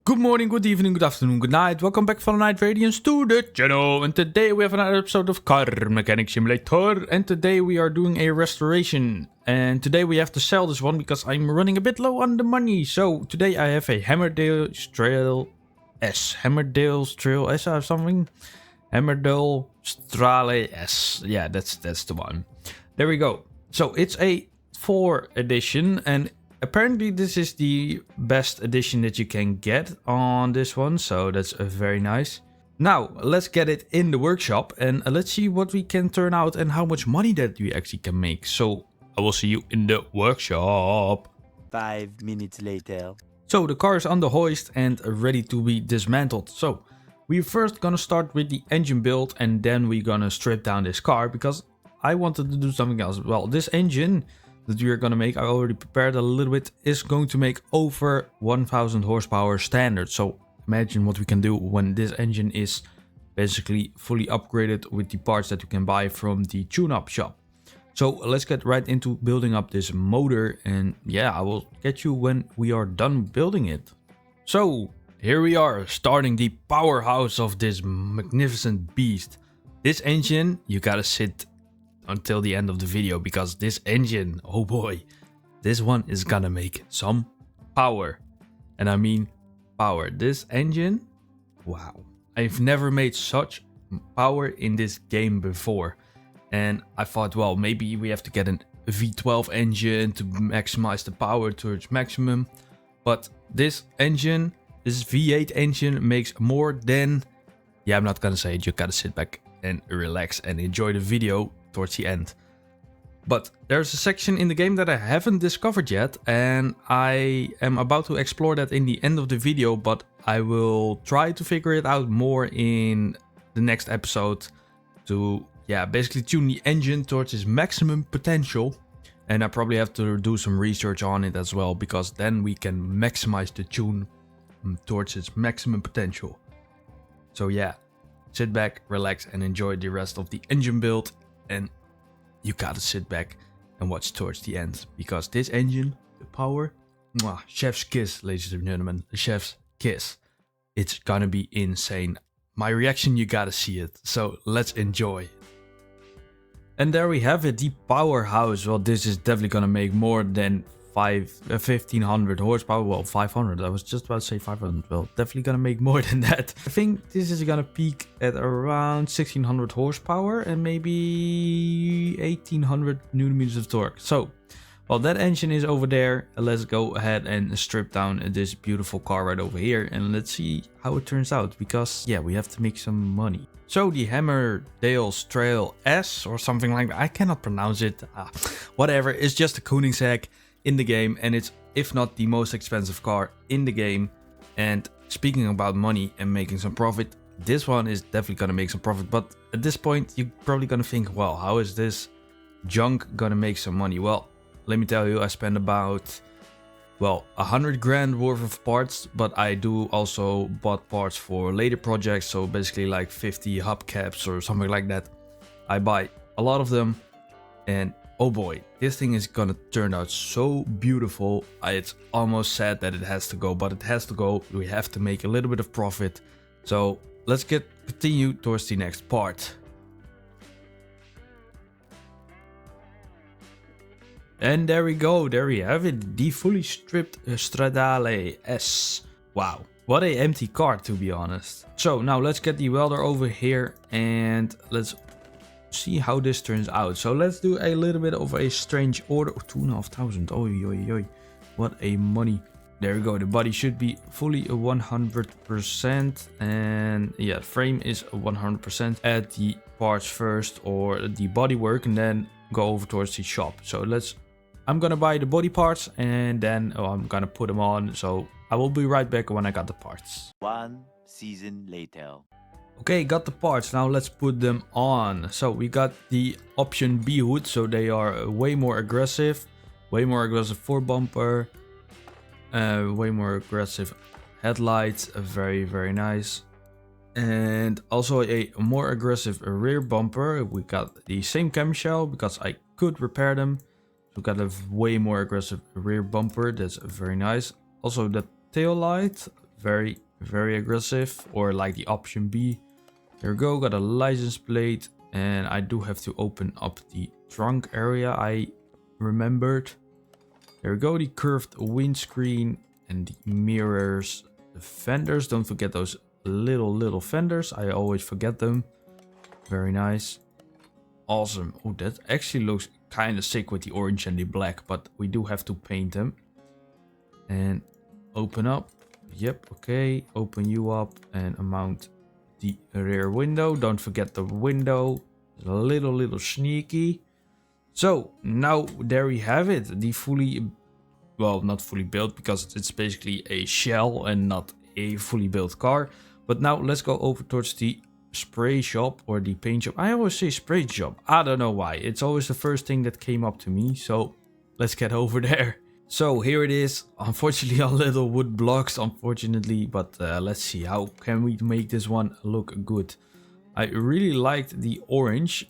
Good morning, good evening, good afternoon, good night. Welcome back from the Night Radiance to the channel. And today we have another episode of Car Mechanic Simulator. And today we are doing a restoration. And today we have to sell this one because I'm running a bit low on the money. So today I have a Hammerdale Trail S. Hammerdale Trail S or something. Hammerdale Strale S. Yeah, that's the one. There we go. So it's a 4 edition, and apparently this is the best edition that you can get on this one, so that's very nice. Now let's get it in the workshop and let's see what we can turn out and how much money that we actually can make. So I will see you in the workshop. 5 minutes later. So the car is on the hoist and ready to be dismantled. So we're first gonna start with the engine build and then we're gonna strip down this car because I wanted to do something else. Well, this engine that we are gonna make, I already prepared a little bit, is going to make over 1000 horsepower standard. So imagine what we can do when this engine is basically fully upgraded with the parts that you can buy from the tune-up shop. So let's get right into building up this motor, and yeah, I will get you when we are done building it. So here we are, starting the powerhouse of this magnificent beast. This engine, you gotta sit until the end of the video because this engine, oh boy, this one is gonna make some power. And I mean power. This engine, wow, I've never made such power in this game before. And I thought, well, maybe we have to get a V12 engine to maximize the power to its maximum. But this engine, this V8 engine, makes more than, yeah, I'm not gonna say it, you gotta sit back and relax and enjoy the video towards the end. But there's a section in the game that I haven't discovered yet, and I am about to explore that in the end of the video, but I will try to figure it out more in the next episode to, yeah, basically tune the engine towards its maximum potential. And I probably have to do some research on it as well, because then we can maximize the tune towards its maximum potential. So yeah, sit back, relax, and enjoy the rest of the engine build. And you gotta sit back and watch towards the end, because this engine, the power, mwah, chef's kiss, ladies and gentlemen, the chef's kiss. It's gonna be insane. My reaction, you gotta see it. So let's enjoy. And there we have it, the powerhouse. Well, this is definitely gonna make more than 1500 horsepower. Well, 500. I was just about to say 500. Well, definitely gonna make more than that. I think this is gonna peak at around 1600 horsepower and maybe 1800 newton meters of torque. So, well, that engine is over there. Let's go ahead and strip down this beautiful car right over here and let's see how it turns out, because yeah, we have to make some money. So the Hammerdale Trail S or something like that, I cannot pronounce it. Whatever, it's just a Koenigsegg in the game, and it's, if not the most expensive car in the game. And speaking about money and making some profit, this one is definitely gonna make some profit. But at this point, you're probably gonna think, well, how is this junk gonna make some money? Well, let me tell you, I spend about, well, 100 grand worth of parts, but I do also bought parts for later projects. So basically like 50 hubcaps or something like that. I buy a lot of them, and oh boy, this thing is gonna turn out so beautiful. It's almost sad that it has to go, but it has to go. We have to make a little bit of profit. So let's continue towards the next part. And there we go, there we have it, the fully stripped Stradale S. Wow, what a empty car, to be honest. So now let's get the welder over here and let's see how this turns out. So let's do a little bit of a strange order. 2,500. Oi, oi, oi. What a money. There we go. The body should be fully 100%. And yeah, frame is 100%. Add the parts first, or the body work, and then go over towards the shop. So I'm gonna buy the body parts and then I'm gonna put them on. So I will be right back when I got the parts. 1 season later. Okay, got the parts, now let's put them on. So we got the option B hood, so they are way more aggressive fore bumper, way more aggressive headlights, very, very nice. And also a more aggressive rear bumper. We got the same camshell because I could repair them. So we got a way more aggressive rear bumper, that's very nice. Also the tail light, very, very aggressive, or like the option B. There we go, got a license plate, and I do have to open up the trunk area, I remembered. There we go, the curved windscreen and the mirrors, the fenders, don't forget those little fenders, I always forget them. Very nice. Awesome. Oh, that actually looks kind of sick with the orange and the black, but we do have to paint them. And open up. Yep, okay. Open you up and mount the rear window. Don't forget the window. It's a little sneaky. So now there we have it. The fully, well, not fully built, because it's basically a shell and not a fully built car. But now let's go over towards the spray shop or the paint shop. I always say spray shop. I don't know why. It's always the first thing that came up to me. So let's get over there. So here it is. Unfortunately, on little wood blocks, unfortunately. But let's see. How can we make this one look good? I really liked the orange.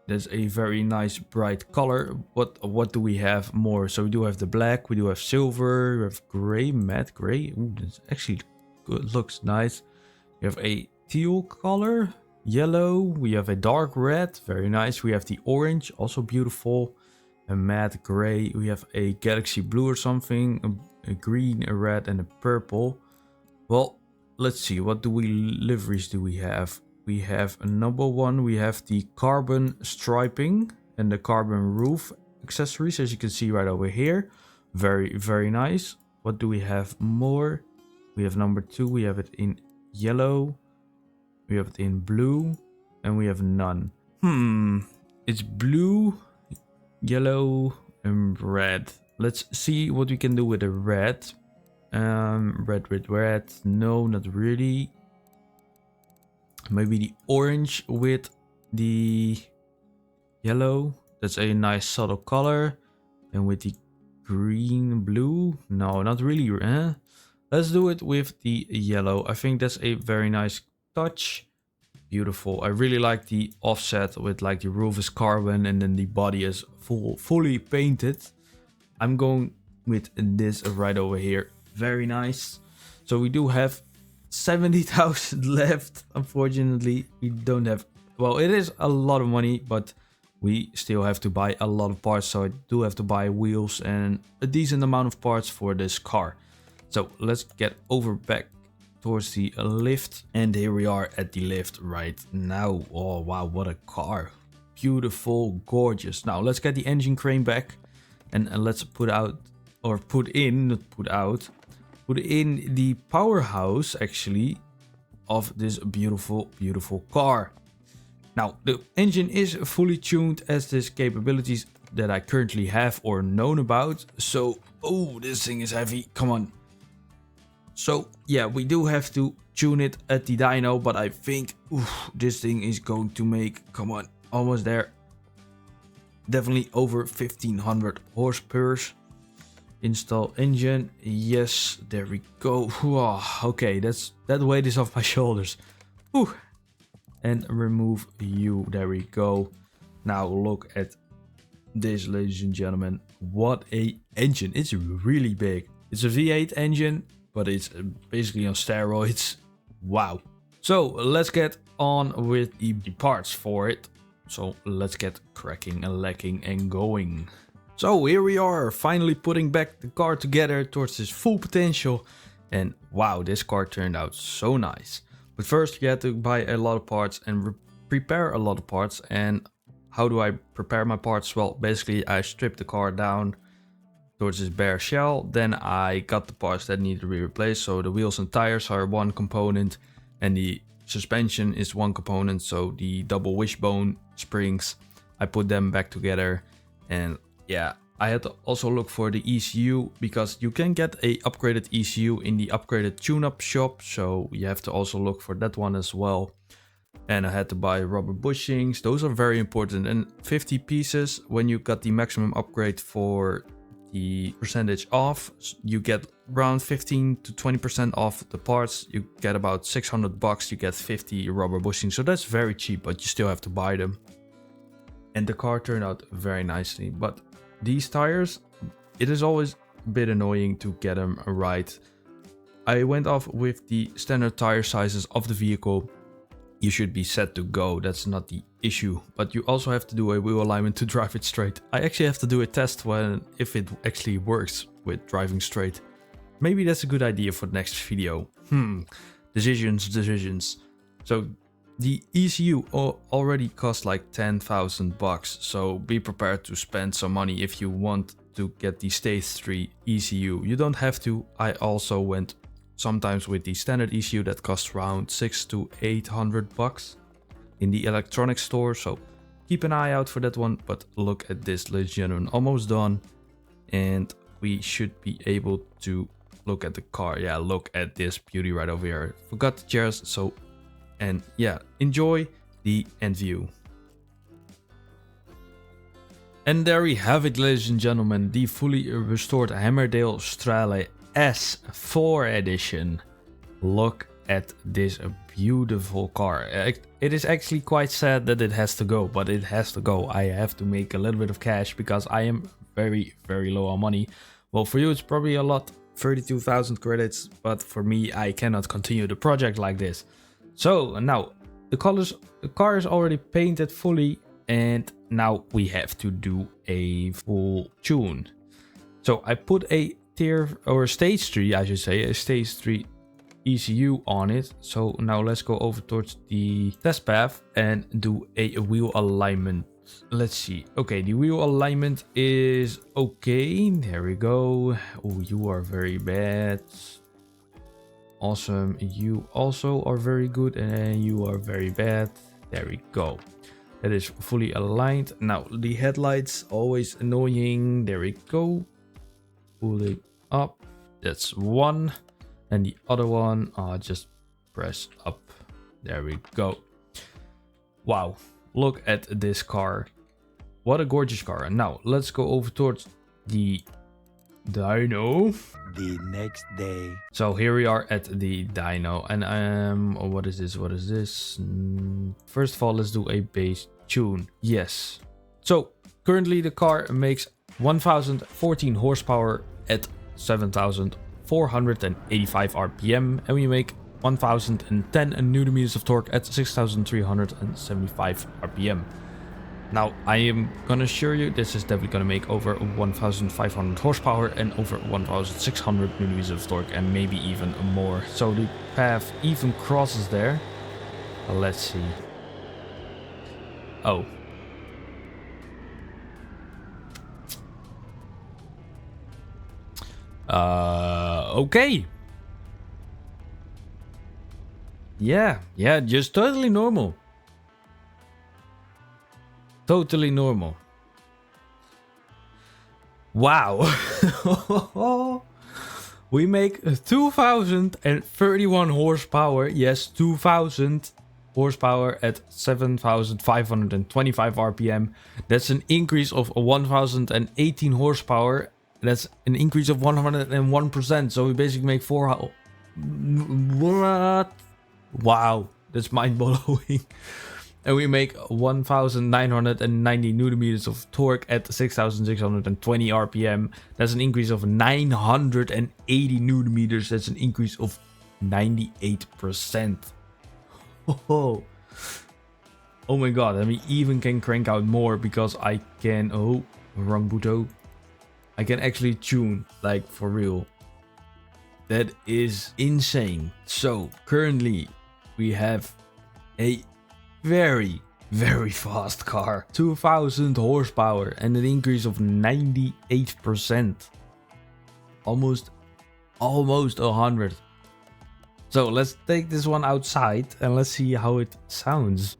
That's a very nice bright color. What do we have more? So we do have the black. We do have silver. We have gray, matte gray. Ooh, that's actually good. Looks nice. We have a teal color, yellow, we have a dark red, very nice. We have the orange, also beautiful, a matte gray, we have a galaxy blue or something, a green, a red, and a purple. Well, let's see, what liveries do we have? We have a number one, we have the carbon striping and the carbon roof accessories, as you can see right over here. Very nice. What do we have more? We have number two, we have it in yellow. We have it in blue, and we have none. It's blue, yellow, and red. Let's see what we can do with the red. Red. No, not really. Maybe the orange with the yellow. That's a nice subtle color. And with the green, blue. No, not really. Let's do it with the yellow. I think that's a very nice touch. Beautiful. I really like the offset with like the roof is carbon and then the body is fully painted. I'm going with this right over here. Very nice. So we do have 70,000 left. Unfortunately, we don't have, well, it is a lot of money, but we still have to buy a lot of parts. So I do have to buy wheels and a decent amount of parts for this car. So let's get over back towards the lift, and here we are at the lift right now. Oh wow, what a car. Beautiful, gorgeous. Now let's get the engine crane back and let's put in the powerhouse actually of this beautiful car. Now the engine is fully tuned as this capabilities that I currently have or known about. So, oh, this thing is heavy, come on. So yeah, we do have to tune it at the dyno, but I think this thing is going to make, come on, almost there. Definitely over 1500 horsepower. Install engine, yes, there we go. Okay, that weight is off my shoulders. And remove you, there we go. Now look at this, ladies and gentlemen. What a engine. It's really big. It's a V8 engine, but it's basically on steroids. Wow. So let's get on with the parts for it. So let's get cracking and lacking and going. So here we are, finally putting back the car together towards its full potential. And wow, this car turned out so nice. But first you had to buy a lot of parts and prepare a lot of parts. And how do I prepare my parts? Well, basically I stripped the car down towards this bare shell. Then I got the parts that need to be replaced. So the wheels and tires are one component and the suspension is one component. So the double wishbone springs, I put them back together. And yeah, I had to also look for the ECU because you can get a upgraded ECU in the upgraded tune-up shop. So you have to also look for that one as well. And I had to buy rubber bushings. Those are very important. And 50 pieces when you got the maximum upgrade for the percentage off, you get around 15 to 20% off the parts. You get about 600 bucks, you get 50 rubber bushings. So that's very cheap, but you still have to buy them. And the car turned out very nicely. But these tires, it is always a bit annoying to get them right. I went off with the standard tire sizes of the vehicle. You should be set to go, that's not the issue. But you also have to do a wheel alignment to drive it straight. I actually have to do a test if it actually works with driving straight. Maybe that's a good idea for the next video. Decisions. So the ECU already cost like 10,000 bucks. So be prepared to spend some money if you want to get the stage 3 ECU. You don't have to. I also went sometimes with the standard ECU that costs around 600 to 800 bucks in the electronics store. So keep an eye out for that one. But look at this, ladies and gentlemen, almost done. And we should be able to look at the car. Yeah, look at this beauty right over here. Forgot the chairs. So, and yeah, enjoy the end view. And there we have it, ladies and gentlemen, the fully restored Hammerdale Strale S4 edition. Look at this beautiful car. It is actually quite sad that it has to go, but it has to go. I have to make a little bit of cash because I am very, very low on money. Well, for you it's probably a lot, 32,000 credits, but for me I cannot continue the project like this. So now the car is already painted fully, and now we have to do a full tune. So I put a stage 3, I should say, a stage 3 ECU on it. So now let's go over towards the test path and do a wheel alignment. Let's see. Okay, the wheel alignment is okay. There we go. Oh, you are very bad. Awesome. You also are very good, and you are very bad. There we go. That is fully aligned. Now the headlights, always annoying. There we go. Pull it up. That's one. And the other one, just press up. There we go. Wow. Look at this car. What a gorgeous car. Now let's go over towards the dyno. The next day. So here we are at the dyno, and what is this? First of all, let's do a bass tune. Yes. So currently the car makes 1014 horsepower at 7,485 RPM, and we make 1010 Newton meters of torque at 6,375 RPM. Now I am gonna assure you this is definitely gonna make over 1,500 horsepower and over 1,600 Newton meters of torque, and maybe even more. So the path even crosses there. Let's see. Oh. Okay. Yeah, just totally normal. Totally normal. Wow. We make 2,031 horsepower. Yes, 2,000 horsepower at 7,525 RPM. That's an increase of 1,018 horsepower. That's an increase of 101%. So we basically make what? Wow, that's mind-blowing. And we make 1,990 Newton meters of torque at 6,620 RPM. That's an increase of 980 Newton meters. That's an increase of 98%. Oh my god, and we even can crank out more because I can... Oh, wrong button. I can actually tune, like, for real. That is insane. So currently we have a very, very fast car. 2,000 horsepower and an increase of 98%. Almost 100. So let's take this one outside and let's see how it sounds.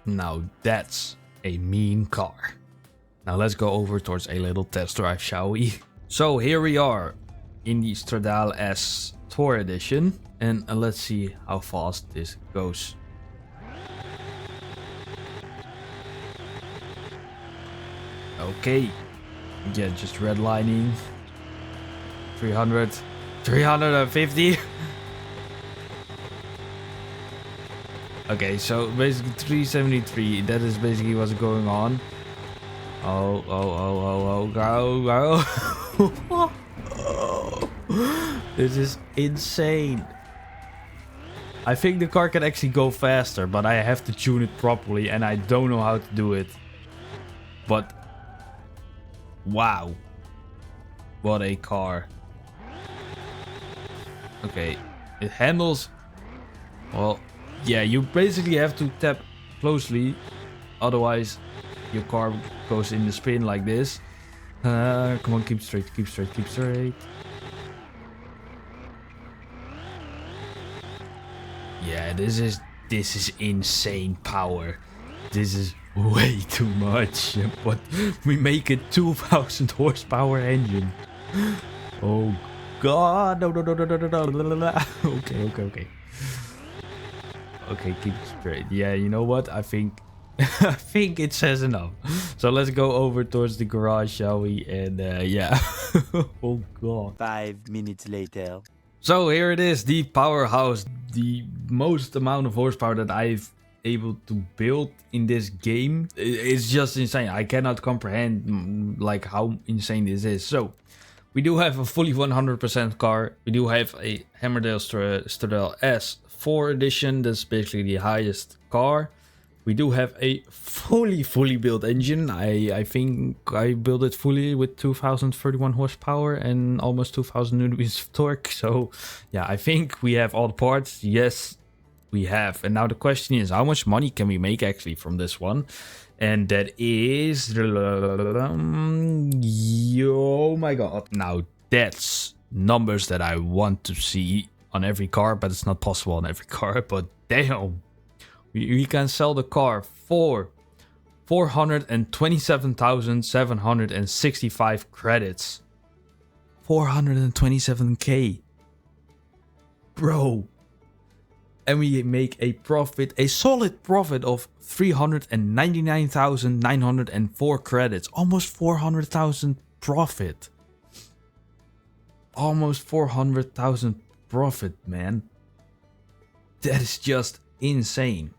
Now that's a mean car. Now let's go over towards a little test drive, shall we? So here we are in the Stradale S Tour Edition. And let's see how fast this goes. Okay. Yeah, just redlining. 300. 350. Okay, so basically 373. That is basically what's going on. Oh, go. This is insane. I think the car can actually go faster, but I have to tune it properly and I don't know how to do it. But wow. What a car. Okay, it handles. Well, yeah, you basically have to tap closely, otherwise your car goes in the spin like this. Come on, keep straight, keep straight, keep straight. Yeah, this is insane power. This is way too much, but we make a 2000 horsepower engine. Oh god, no. Okay. Okay, keep it straight. Yeah, you know what? I think it says enough. So let's go over towards the garage, shall we? And yeah. Oh god. 5 minutes later. So here it is, the powerhouse, the most amount of horsepower that I've able to build in this game. It's just insane. I cannot comprehend like how insane this is. So we do have a fully 100% car. We do have a Hammerdale Stradale S4 edition. That's basically the highest car. We do have a fully built engine. I think I built it fully with 2031 horsepower and almost 2000 newtons of torque. So yeah, I think we have all the parts. Yes, we have. And now the question is, how much money can we make actually from this one? And that is, oh my god. Now that's numbers that I want to see on every car, but it's not possible on every car. But damn. We can sell the car for 427,765 credits. 427k. Bro. And we make a profit, a solid profit of 399,904 credits. Almost 400,000 profit. Almost 400,000 profit, man. That is just insane.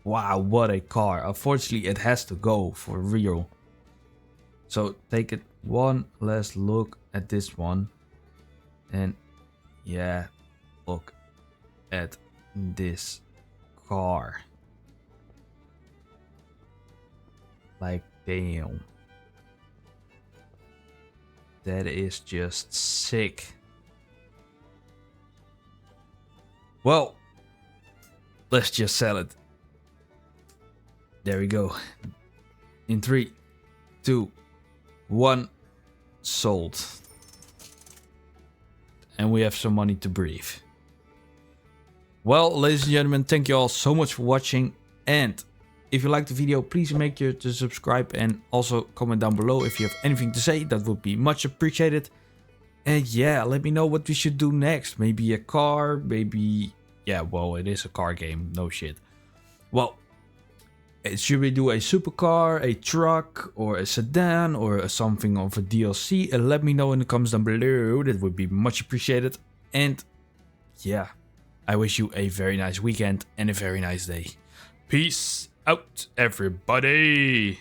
Wow, what a car. Unfortunately, it has to go for real. So take it one last look at this one. And yeah, look at this car. Like, damn. That is just sick. Well, let's just sell it. There we go. In 3, 2, 1, sold. And we have some money to breathe. Well, ladies and gentlemen, thank you all so much for watching. And if you liked the video, please make sure to subscribe and also comment down below if you have anything to say. That would be much appreciated. And yeah, let me know what we should do next. Maybe a car, maybe... Yeah, well, it is a car game. No shit. Well, should we do a supercar, a truck, or a sedan, or something of a DLC? Let me know in the comments down below. That would be much appreciated. And yeah, I wish you a very nice weekend and a very nice day. Peace out, everybody.